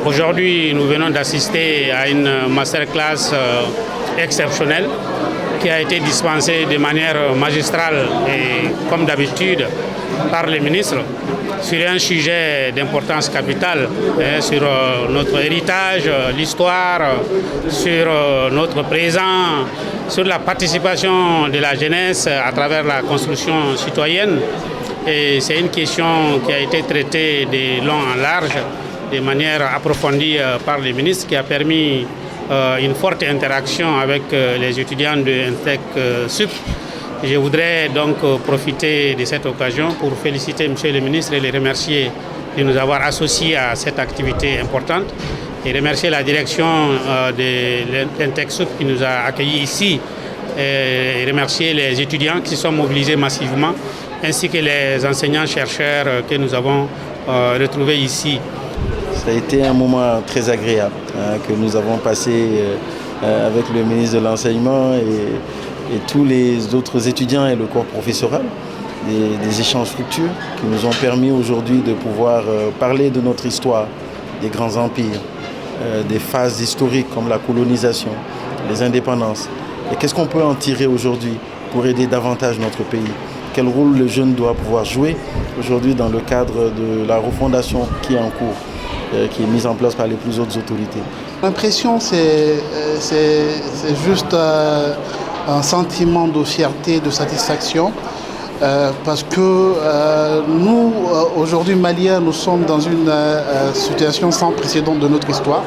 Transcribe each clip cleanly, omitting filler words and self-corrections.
Aujourd'hui, nous venons d'assister à une masterclass exceptionnelle qui a été dispensée de manière magistrale et comme d'habitude par les ministres sur un sujet d'importance capitale, sur notre héritage, l'histoire, sur notre présent, sur la participation de la jeunesse à travers la construction citoyenne. Et c'est une question qui a été traitée de long en large, de manière approfondie par les ministres, qui a permis une forte interaction avec les étudiants de Intec Sup. Je voudrais donc profiter de cette occasion pour féliciter M. le ministre et les remercier de nous avoir associés à cette activité importante et remercier la direction de l'Intec Sup qui nous a accueillis ici et remercier les étudiants qui sont mobilisés massivement ainsi que les enseignants-chercheurs que nous avons retrouvés ici. Ça a été un moment très agréable que nous avons passé avec le ministre de l'Enseignement et tous les autres étudiants et le corps professoral. Des échanges fructueux qui nous ont permis aujourd'hui de pouvoir parler de notre histoire, des grands empires, des phases historiques comme la colonisation, les indépendances. Et qu'est-ce qu'on peut en tirer aujourd'hui pour aider davantage notre pays? Quel rôle le jeune doit pouvoir jouer aujourd'hui dans le cadre de la refondation qui est en cours, qui est mise en place par les plus hautes autorités? L'impression, c'est juste un sentiment de fierté, de satisfaction, parce que nous, aujourd'hui, Maliens, nous sommes dans une situation sans précédent de notre histoire,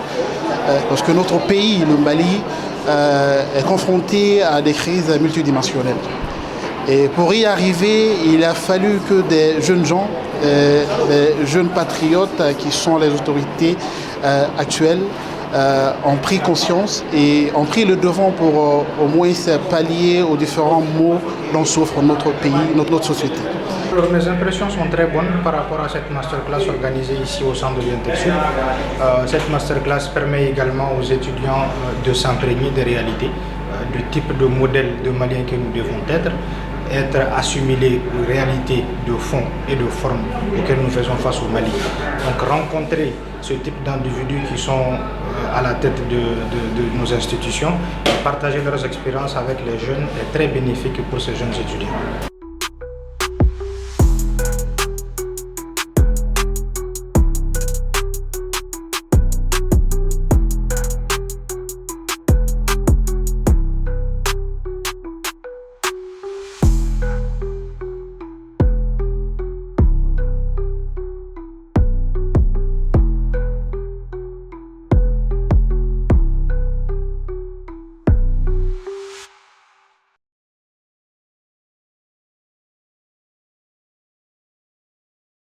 parce que notre pays, le Mali, est confronté à des crises multidimensionnelles. Et pour y arriver, il a fallu que des jeunes gens, des jeunes patriotes qui sont les autorités actuelles, ont pris conscience et ont pris le devant pour au moins pallier aux différents maux dont souffre notre pays, notre société. Alors, mes impressions sont très bonnes par rapport à cette masterclass organisée ici au centre de l'Intec Sup. Cette masterclass permet également aux étudiants de s'imprégner des réalités, du type de modèle de Maliens que nous devons être assimilés aux réalités de fond et de forme auxquelles nous faisons face au Mali. Donc rencontrer ce type d'individus qui sont à la tête de nos institutions, partager leurs expériences avec les jeunes est très bénéfique pour ces jeunes étudiants.